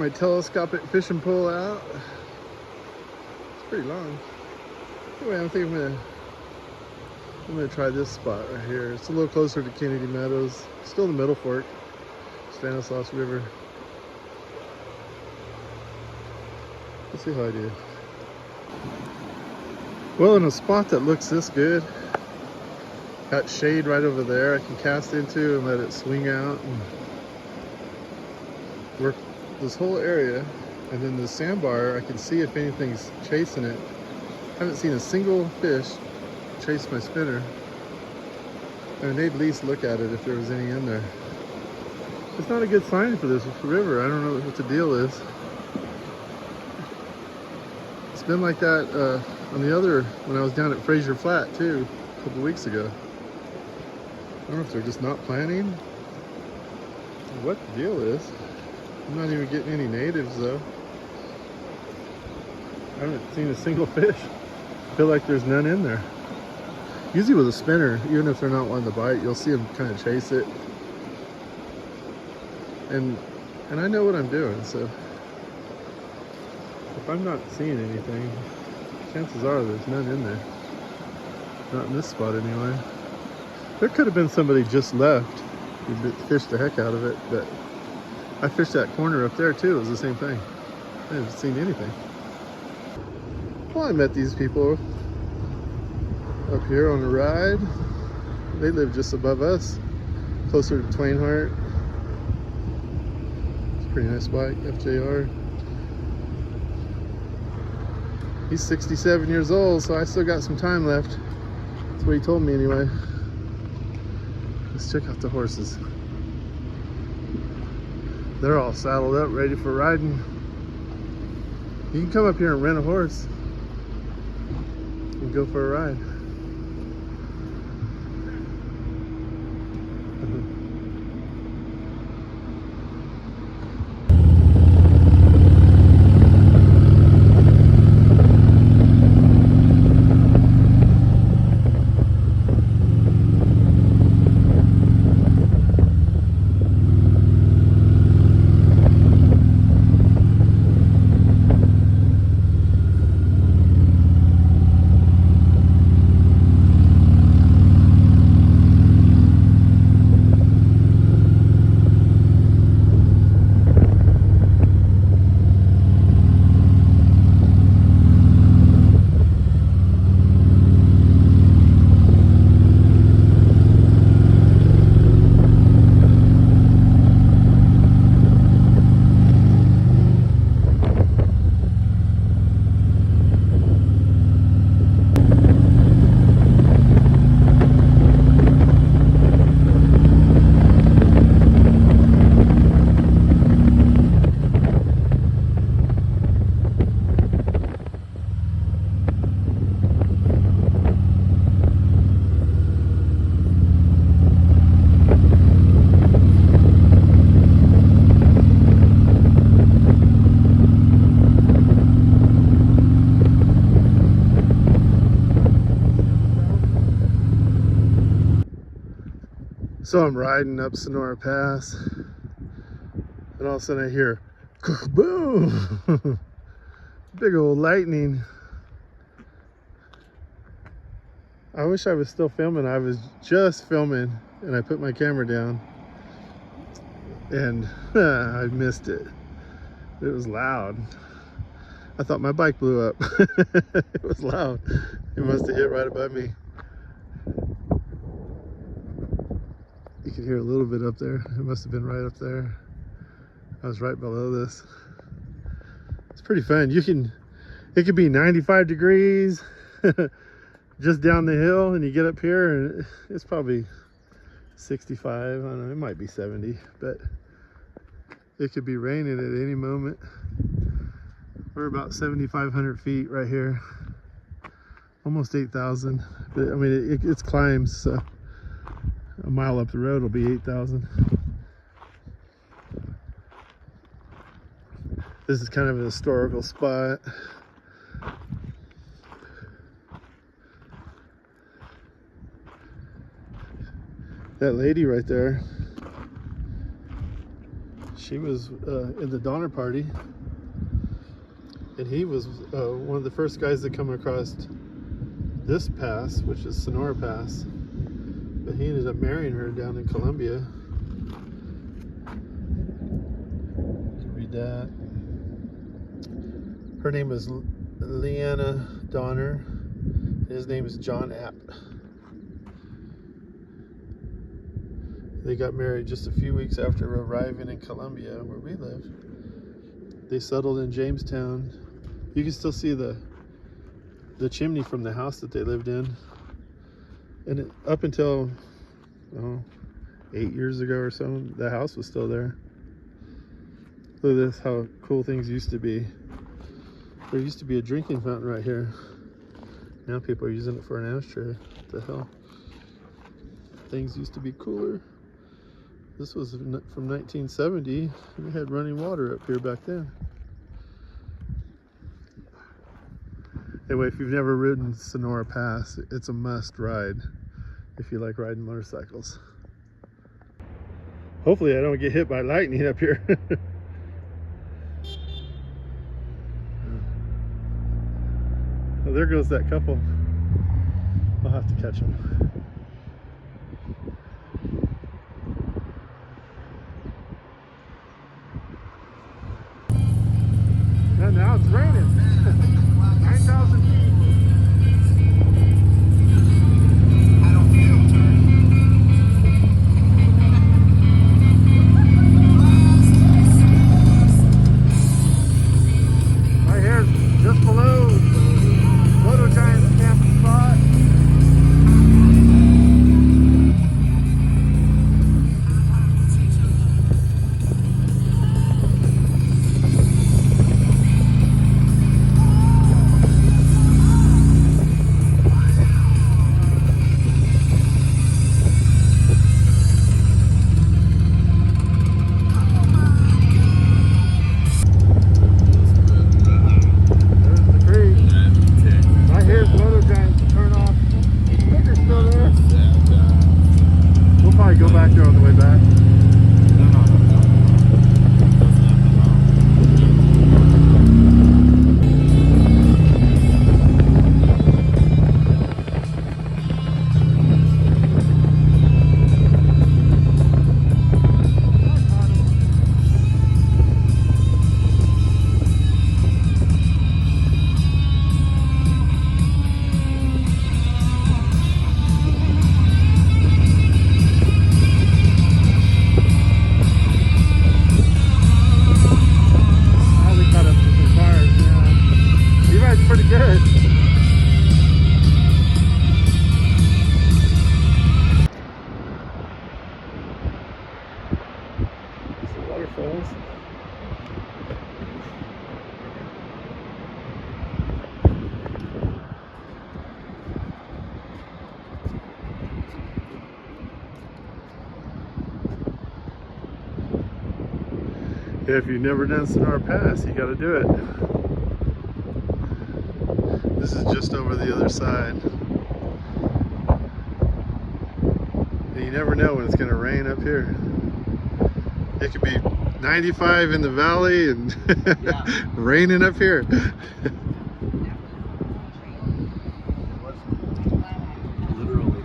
my telescopic fishing pole out. It's pretty long. Anyway, I think I'm gonna try this spot right here. It's a little closer to Kennedy Meadows. Still in the Middle Fork, Stanislaus River. Let's see how I do. Well, in a spot that looks this good, got shade right over there I can cast into and let it swing out and work this whole area. And then the sandbar, I can see if anything's chasing it. I haven't seen a single fish chase my spinner. And they'd at least look at it if there was any in there. It's not a good sign for this river. I don't know what the deal is. It's been like that on the other, when I was down at Fraser Flat too, a couple weeks ago. I don't know if they're just not planning, or what the deal is. I'm not even getting any natives though. I haven't seen a single fish. I feel like there's none in there. Usually with a spinner, even if they're not wanting to bite, you'll see them kind of chase it. And I know what I'm doing, so if I'm not seeing anything, chances are there's none in there. Not in this spot anyway. There could have been somebody just left who fished the heck out of it, but I fished that corner up there too. It was the same thing. I haven't seen anything. Well, I met these people up here on a ride. They live just above us, closer to Twainhart. It's a pretty nice bike, FJR. He's 67 years old, so I still got some time left. That's what he told me anyway. Let's check out the horses. They're all saddled up, ready for riding. You can come up here and rent a horse and go for a ride. So I'm riding up Sonora Pass, and all of a sudden I hear boom, big old lightning. I wish I was still filming. I was just filming and I put my camera down and I missed it. It was loud. I thought my bike blew up. It was loud. It must have hit right above me. You can hear a little bit up there. It must have been right up there. I was right below this. It's pretty fun. It could be 95 degrees just down the hill, and you get up here and it's probably 65. I don't know, it might be 70, but it could be raining at any moment. We're about 7,500 feet right here, almost 8,000. But I mean, it's climbs, so a mile up the road will be 8,000. This is kind of a historical spot. That lady right there, She was in the Donner Party, and he was one of the first guys to come across this pass, which is Sonora Pass. But he ended up marrying her down in Colombia. Read that. Her name is Leanna Donner. His name is John App. They got married just a few weeks after arriving in Colombia, where we live. They settled in Jamestown. You can still see the chimney from the house that they lived in. And up until 8 years ago or so, the house was still there. Look at this, how cool things used to be. There used to be a drinking fountain right here. Now people are using it for an ashtray. What the hell? Things used to be cooler. This was from 1970. We had running water up here back then. Anyway, if you've never ridden Sonora Pass, it's a must ride if you like riding motorcycles. Hopefully I don't get hit by lightning up here. Well, there goes that couple. I'll have to catch them. And now it's raining. 9,000 feet. Right here, just below Moto Giant's camping spot. Go back there on the way back. Pretty good. Some waterfalls. Yeah, if you've never done Sonora Pass, you got to do it. This is just over the other side. And you never know when it's going to rain up here. It could be 95 in the valley and raining up here. Literally.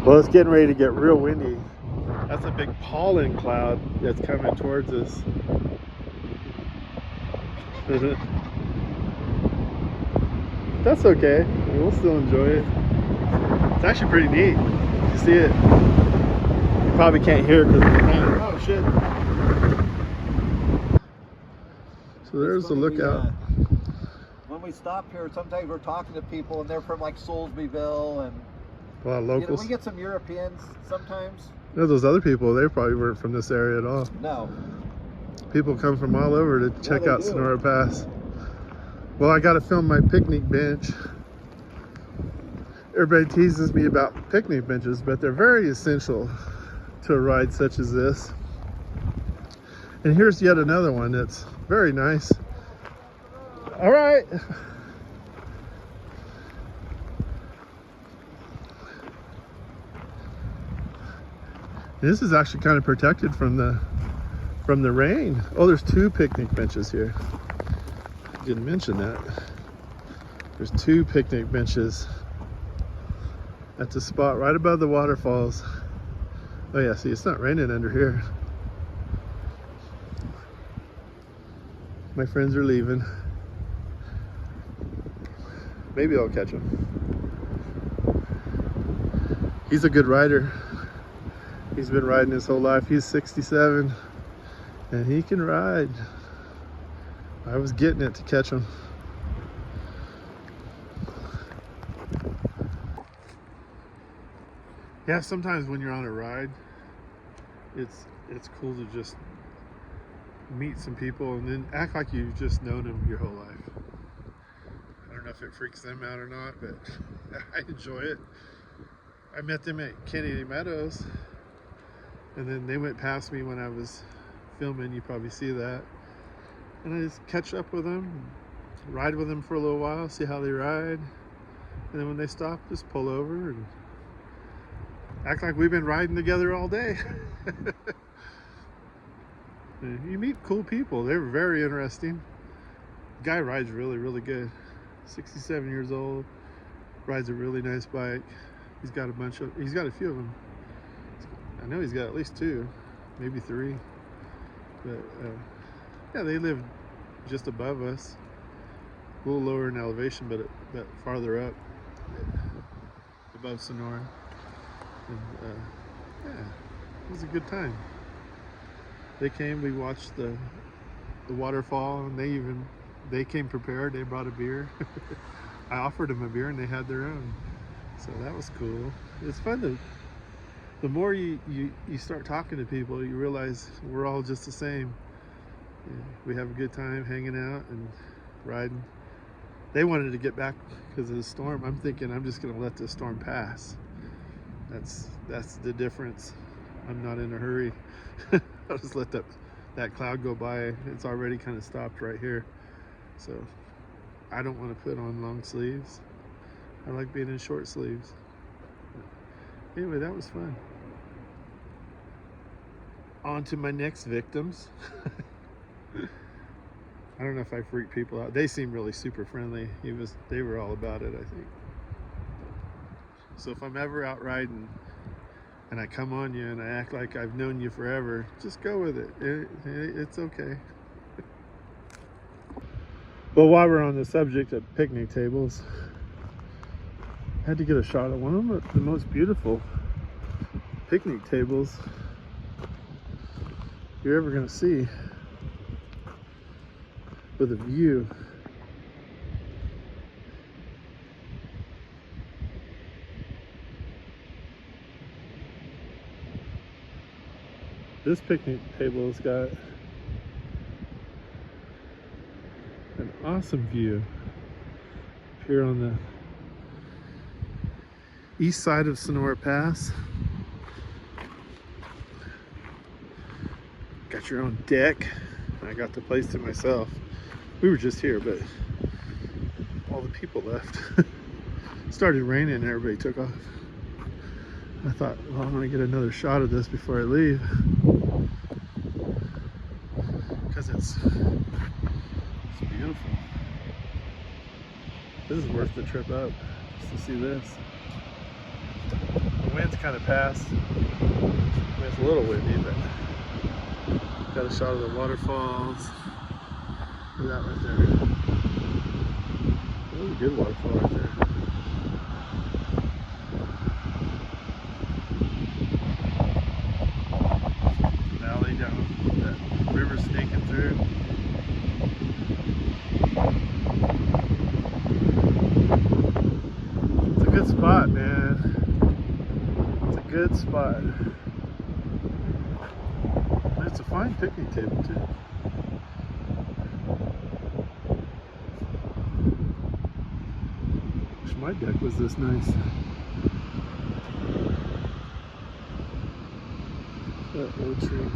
Well, it's getting ready to get real windy. That's a big pollen cloud that's coming towards us. That's okay. We'll still enjoy it. It's actually pretty neat. You see it. You probably can't hear it because of the rain. Oh shit. So there's the lookout. When we stop here, sometimes we're talking to people and they're from like Soulsbyville and A lot of locals. we get some Europeans sometimes. You know, those other people, they probably weren't from this area at all. No. People come from all over to check out Sonora Pass. Well, I got to film my picnic bench. Everybody teases me about picnic benches, but they're very essential to a ride such as this. And here's yet another one that's very nice. All right. This is actually kind of protected from the rain. Oh, there's 2 picnic benches here. I didn't mention that. There's 2 picnic benches at the spot right above the waterfalls. Oh yeah, see, it's not raining under here. My friends are leaving. Maybe I'll catch him. He's a good rider. He's been riding his whole life. He's 67 and he can ride. I was getting it to catch him. Yeah, sometimes when you're on a ride, it's cool to just meet some people and then act like you've just known them your whole life. I don't know if it freaks them out or not, but I enjoy it. I met them at Kennedy Meadows, and then they went past me when I was filming. You probably see that. And I just catch up with them, ride with them for a little while, see how they ride. And then when they stop, just pull over and act like we've been riding together all day. You meet cool people. They're very interesting. The guy rides really, really good. 67 years old, rides a really nice bike. He's got a few of them. I know he's got at least 2, maybe 3. But yeah, they live just above us. A little lower in elevation, but farther up, above Sonora. And yeah, it was a good time. They came, we watched the waterfall, and they came prepared. They brought a beer. I offered them a beer and they had their own. So that was cool. It's fun the more you start talking to people, you realize we're all just the same. Yeah, we have a good time hanging out and riding. They wanted to get back because of the storm. I'm thinking I'm just gonna let the storm pass. That's the difference. I'm not in a hurry. I'll just let that cloud go by. It's already kind of stopped right here. So I don't want to put on long sleeves. I like being in short sleeves. But anyway, that was fun. On to my next victims. I don't know if I freak people out. They seem really super friendly. They were all about it, I think. So if I'm ever out riding and I come on you and I act like I've known you forever, just go with it. It's okay. Well, while we're on the subject of picnic tables, I had to get a shot of one of the most beautiful picnic tables you're ever gonna see, with a view. This picnic table has got an awesome view here on the east side of Sonora Pass. Got your own deck. I got the place to myself. We were just here, but all the people left. It started raining and everybody took off. I thought, well, I'm gonna get another shot of this before I leave, because it's beautiful. This is worth the trip up, just to see this. The wind's kind of passed. It's a little windy, but got a shot of the waterfalls. Look at that right there. That was a good waterfall right there. Valley down, that river snaking through. It's a good spot, man. It's a good spot. It's a fine picnic table too. Wish my deck was this nice. That old tree.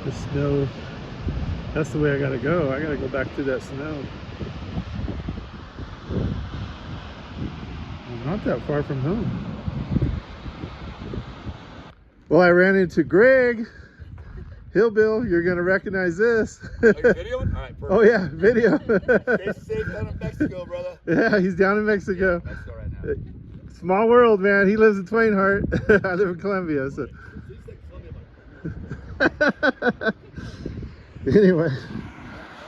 The snow. That's the way I gotta go. I gotta go back through that snow. not that far from home. Well, I ran into Greg. Hillbill, you're gonna recognize this. Are you videoing? All right, perfect. Oh yeah, video. Stay safe down in Mexico, brother. Yeah, he's down in Mexico. Yeah, Mexico right now. Small world, man. He lives in Twain Hart. I live in Columbia, so. Anyway,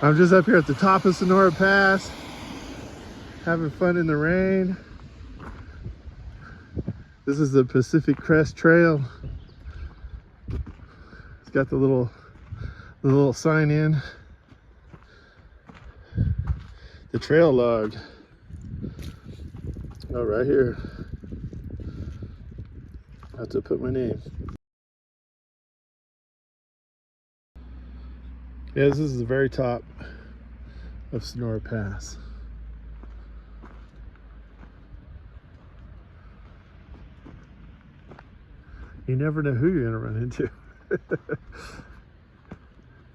I'm just up here at the top of Sonora Pass, having fun in the rain. This is the Pacific Crest Trail. It's got the little sign in. The trail log. Oh, right here. I have to put my name. Yeah, this is the very top of Sonora Pass. You never know who you're gonna run into.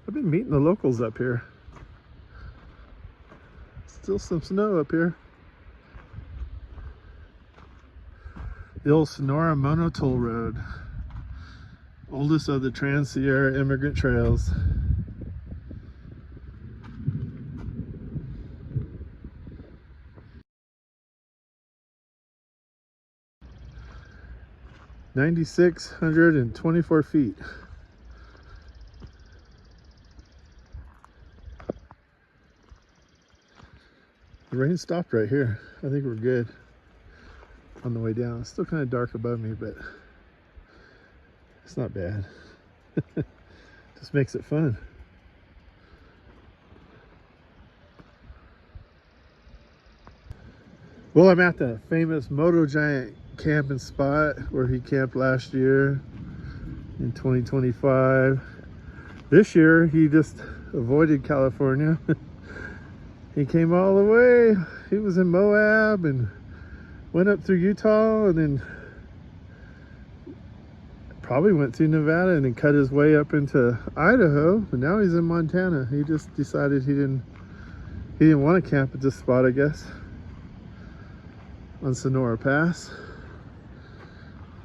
I've been meeting the locals up here. Still some snow up here. The old Sonora Monotoll Road. Oldest of the Trans-Sierra Immigrant Trails. (9,624 feet). The rain stopped right here. I think we're good on the way down. It's still kind of dark above me, but it's not bad. Just makes it fun. Well, I'm at the famous Moto Giant camping spot where he camped last year in 2025. This year, he just avoided California. He came all the way. He was in Moab and went up through Utah and then probably went through Nevada and then cut his way up into Idaho. And now he's in Montana. He just decided he didn't want to camp at this spot, I guess, on Sonora Pass.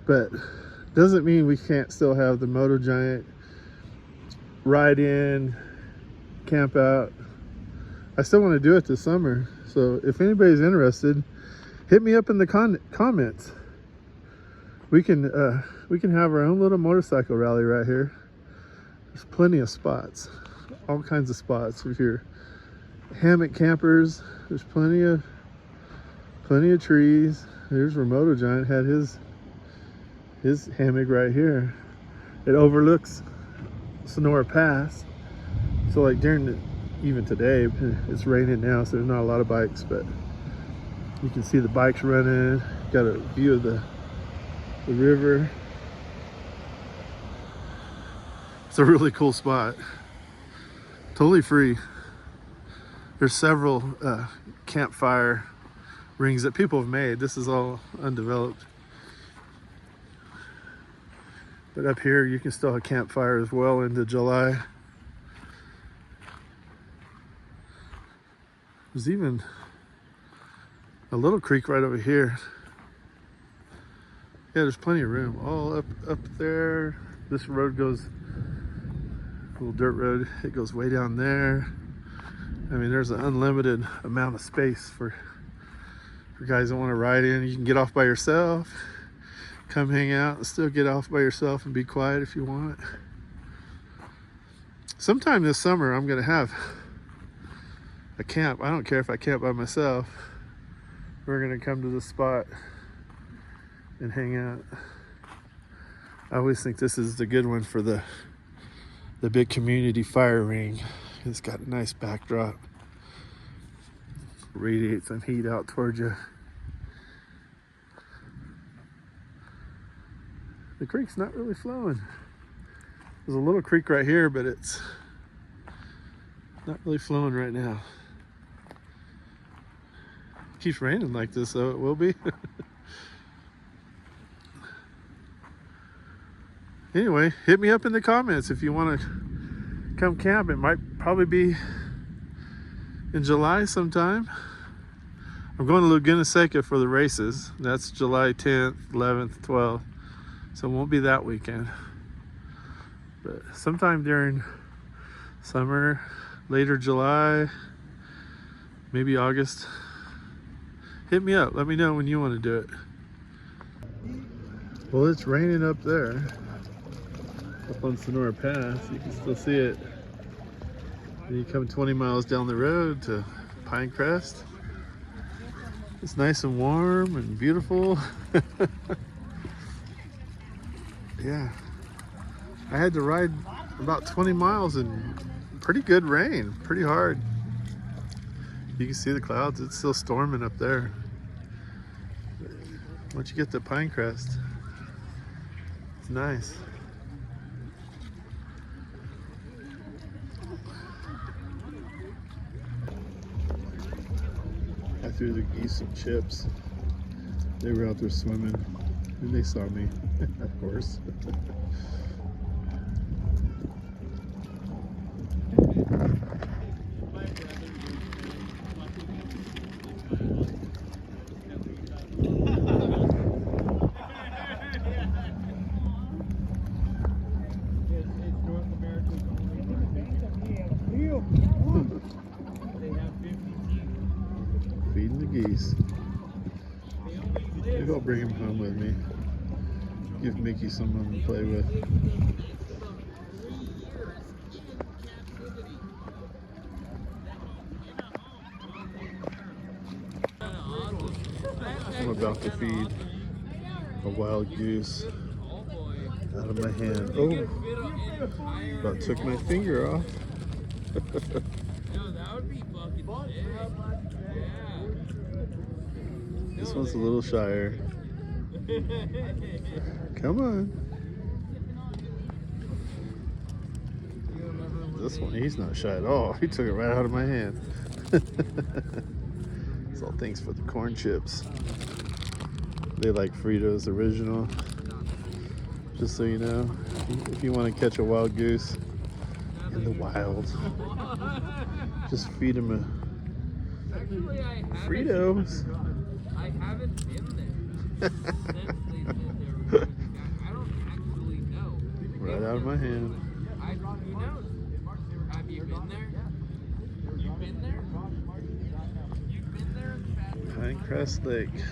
But doesn't mean we can't still have the Moto Giant ride in, camp out. I still want to do it this summer. So if anybody's interested, hit me up in the comments. We can have our own little motorcycle rally right here. There's plenty of spots, all kinds of spots. If you're hammock campers, there's plenty of trees. Here's where Moto Giant had his hammock right here. It overlooks Sonora Pass. So like even today, it's raining now, so there's not a lot of bikes, but you can see the bikes running. Got a view of the river. It's a really cool spot. Totally free. There's several campfire rings that people have made. This is all undeveloped. But up here, you can still have campfires well into July. There's even a little creek right over here. Yeah, there's plenty of room. All up there. This road goes, little dirt road, it goes way down there. I mean, there's an unlimited amount of space for guys that want to ride in. You can get off by yourself, come hang out, and still get off by yourself and be quiet if you want. Sometime this summer, I'm gonna have a camp. I don't care if I camp by myself. We're gonna come to this spot and hang out. I always think this is the good one for the big community fire ring. It's got a nice backdrop. Radiate some heat out towards you. The creek's not really flowing. There's a little creek right here, but it's not really flowing right now. Keeps raining like this, so it will be. Anyway, hit me up in the comments if you want to come camp. It might probably be in July sometime. I'm going to Laguna Seca for the races. That's July 10th, 11th, 12th. So it won't be that weekend. But sometime during summer, later July, maybe August, hit me up. Let me know when you want to do it. Well, it's raining up there, up on Sonora Pass. You can still see it. And you come 20 miles down the road to Pinecrest. It's nice and warm and beautiful. Yeah, I had to ride about 20 miles in pretty good rain, pretty hard. You can see the clouds. It's still storming up there. Once you get to Pinecrest, it's nice. I threw the geese some chips. They were out there swimming and they saw me, of course. Feeding the geese. Maybe I'll bring him home with me. Give Mickey someone to play with. I'm about to feed a wild goose out of my hand. Oh, about took my finger off. This one's a little shyer. Come on. This one, he's not shy at all. He took it right out of my hand. It's all thanks for the corn chips. They like Fritos Original. Just so you know, if you want to catch a wild goose in the wild, just feed him a Fritos. I haven't been there since they did their I don't actually know. Right out of my hand. Who knows? Have you been there? You've been there? You've been there? Pinecrest Lake.